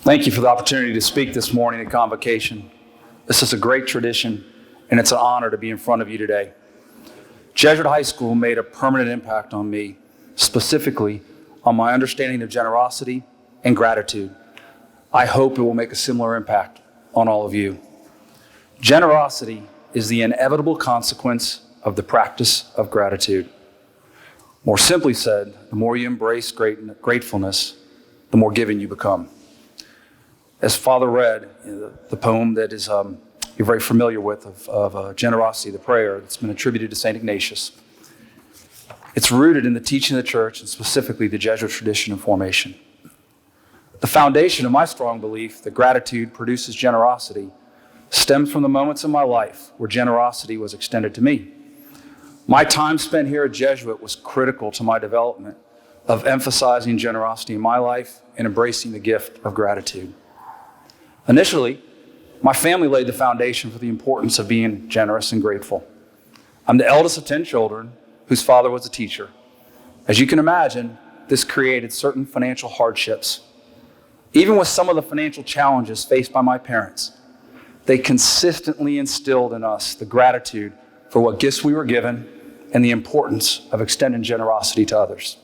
Thank you for the opportunity to speak this morning at Convocation. This is a great tradition, and it's an honor to be in front of you today. Jesuit High School made a permanent impact on me, specifically on my understanding of generosity and gratitude. I hope it will make a similar impact on all of you. Generosity is the inevitable consequence of the practice of gratitude. More simply said, the more you embrace gratefulness, the more giving you become. As Father read, the poem that is you're very familiar with of generosity, the prayer that's been attributed to St. Ignatius. It's rooted in the teaching of the church and specifically the Jesuit tradition and formation. The foundation of my strong belief that gratitude produces generosity stems from the moments in my life where generosity was extended to me. My time spent here at Jesuit was critical to my development of emphasizing generosity in my life and embracing the gift of gratitude. Initially, my family laid the foundation for the importance of being generous and grateful. I'm the eldest of 10 children whose father was a teacher. As you can imagine, this created certain financial hardships. Even with some of the financial challenges faced by my parents, they consistently instilled in us the gratitude for what gifts we were given and the importance of extending generosity to others.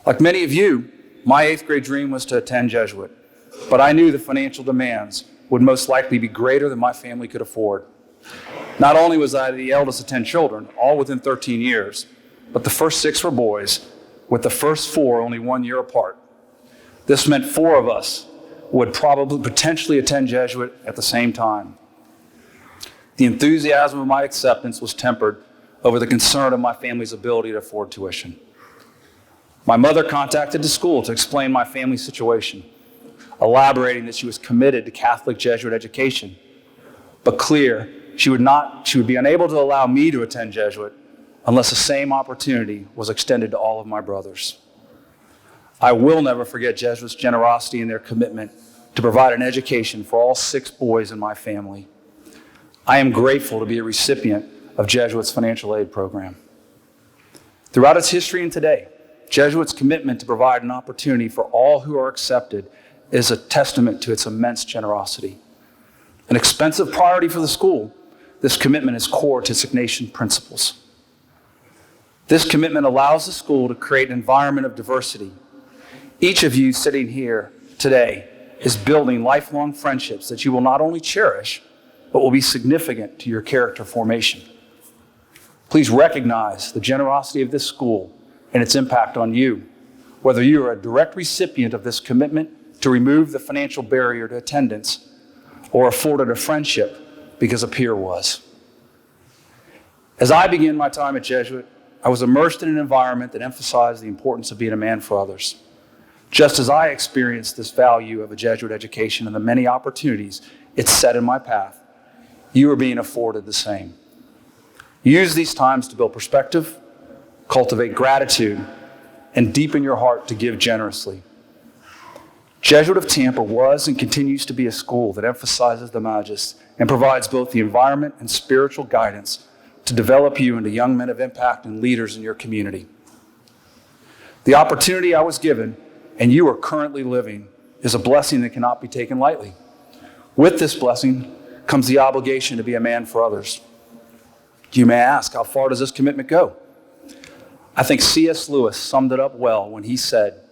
Like many of you, my 8th grade dream was to attend Jesuit. But I knew the financial demands would most likely be greater than my family could afford. Not only was I the eldest of 10 children, all within 13 years, but the first 6 were boys, with the first 4 only 1 year apart. This meant 4 of us would probably potentially attend Jesuit at the same time. The enthusiasm of my acceptance was tempered over the concern of my family's ability to afford tuition. My mother contacted the school to explain my family's situation, elaborating that she was committed to Catholic Jesuit education, but clear she would be unable to allow me to attend Jesuit unless the same opportunity was extended to all of my brothers. I will never forget Jesuits' generosity and their commitment to provide an education for all 6 boys in my family. I am grateful to be a recipient of Jesuits' financial aid program. Throughout its history and today, Jesuits' commitment to provide an opportunity for all who are accepted is a testament to its immense generosity. An expensive priority for the school, this commitment is core to its Ignatian principles. This commitment allows the school to create an environment of diversity. Each of you sitting here today is building lifelong friendships that you will not only cherish, but will be significant to your character formation. Please recognize the generosity of this school and its impact on you, whether you are a direct recipient of this commitment to remove the financial barrier to attendance or afforded a friendship because a peer was. As I began my time at Jesuit, I was immersed in an environment that emphasized the importance of being a man for others. Just as I experienced this value of a Jesuit education and the many opportunities it set in my path, you are being afforded the same. Use these times to build perspective, cultivate gratitude, and deepen your heart to give generously. Jesuit of Tampa was and continues to be a school that emphasizes the Magis and provides both the environment and spiritual guidance to develop you into young men of impact and leaders in your community. The opportunity I was given and you are currently living is a blessing that cannot be taken lightly. With this blessing comes the obligation to be a man for others. You may ask, how far does this commitment go? I think C.S. Lewis summed it up well when he said,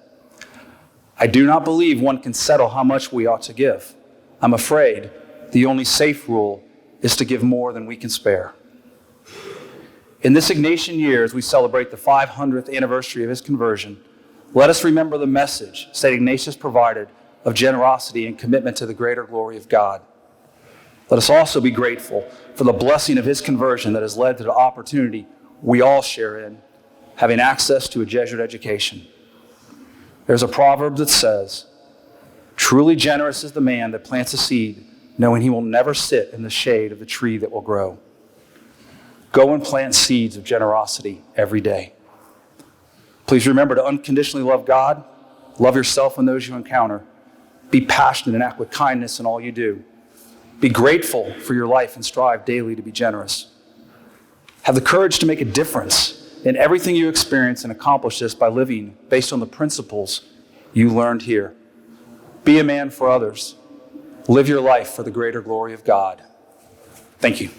"I do not believe one can settle how much we ought to give. I'm afraid the only safe rule is to give more than we can spare." In this Ignatian year, as we celebrate the 500th anniversary of his conversion, let us remember the message St. Ignatius provided of generosity and commitment to the greater glory of God. Let us also be grateful for the blessing of his conversion that has led to the opportunity we all share in, having access to a Jesuit education. There's a proverb that says, "Truly generous is the man that plants a seed, knowing he will never sit in the shade of the tree that will grow." Go and plant seeds of generosity every day. Please remember to unconditionally love God, love yourself and those you encounter. Be passionate and act with kindness in all you do. Be grateful for your life and strive daily to be generous. Have the courage to make a difference in everything you experience and accomplish this by living based on the principles you learned here. Be a man for others. Live your life for the greater glory of God. Thank you.